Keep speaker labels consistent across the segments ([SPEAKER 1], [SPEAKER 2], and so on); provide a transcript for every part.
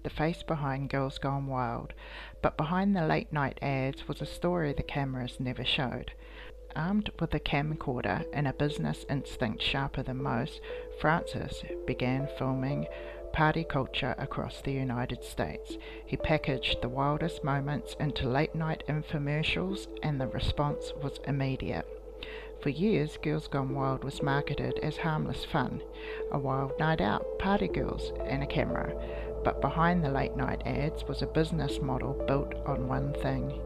[SPEAKER 1] the face behind Girls Gone Wild, but behind the late night ads was a story the cameras never showed. Armed with a camcorder and a business instinct sharper than most, Francis began filming party culture across the United States. He packaged the wildest moments into late-night infomercials, and the response was immediate. For years, Girls Gone Wild was marketed as harmless fun, a wild night out, party girls, and a camera. But behind the late-night ads was a business model built on one thing: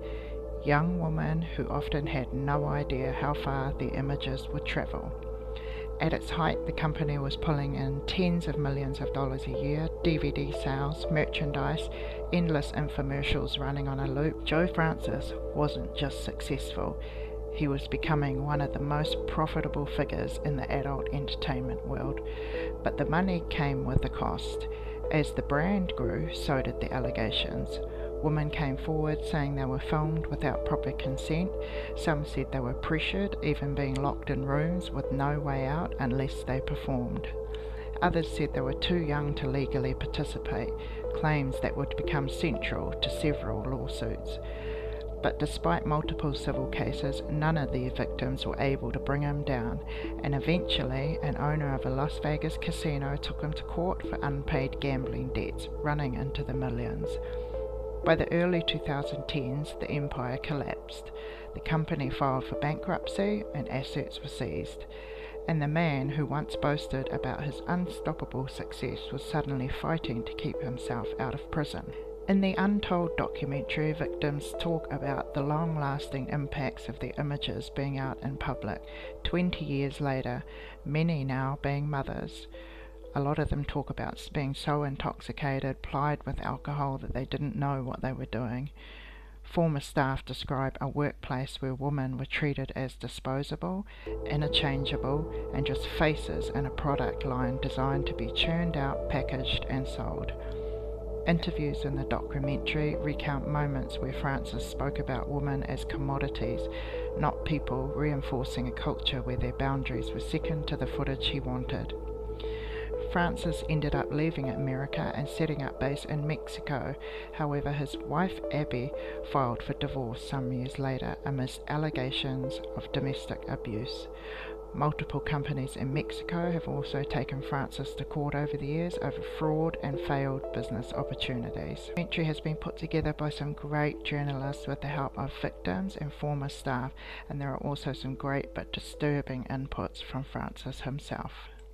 [SPEAKER 1] young women who often had no idea how far their images would travel. At its height, the company was pulling in tens of millions of dollars a year, DVD sales, merchandise, endless infomercials running on a loop. Joe Francis wasn't just successful, he was becoming one of the most profitable figures in the adult entertainment world. But the money came with a cost. As the brand grew, so did the allegations. Women came forward saying they were filmed without proper consent. Some said they were pressured, even being locked in rooms with no way out unless they performed. Others said they were too young to legally participate, claims that would become central to several lawsuits. But despite multiple civil cases, none of the victims were able to bring him down, and eventually an owner of a Las Vegas casino took him to court for unpaid gambling debts, running into the millions. By the early 2010s, the empire collapsed. The company filed for bankruptcy and assets were seized. And the man who once boasted about his unstoppable success was suddenly fighting to keep himself out of prison. In the Untold documentary, victims talk about the long-lasting impacts of their images being out in public, 20 years later, many now being mothers. A lot of them talk about being so intoxicated, plied with alcohol, that they didn't know what they were doing. Former staff describe a workplace where women were treated as disposable, interchangeable, and just faces in a product line designed to be churned out, packaged, and sold. Interviews in the documentary recount moments where Francis spoke about women as commodities, not people, reinforcing a culture where their boundaries were second to the footage he wanted. Francis ended up leaving America and setting up base in Mexico. However, his wife Abby filed for divorce some years later amidst allegations of domestic abuse. Multiple companies in Mexico have also taken Francis to court over the years over fraud and failed business opportunities. The documentary has been put together by some great journalists with the help of victims and former staff, and there are also some great but disturbing inputs from Francis himself.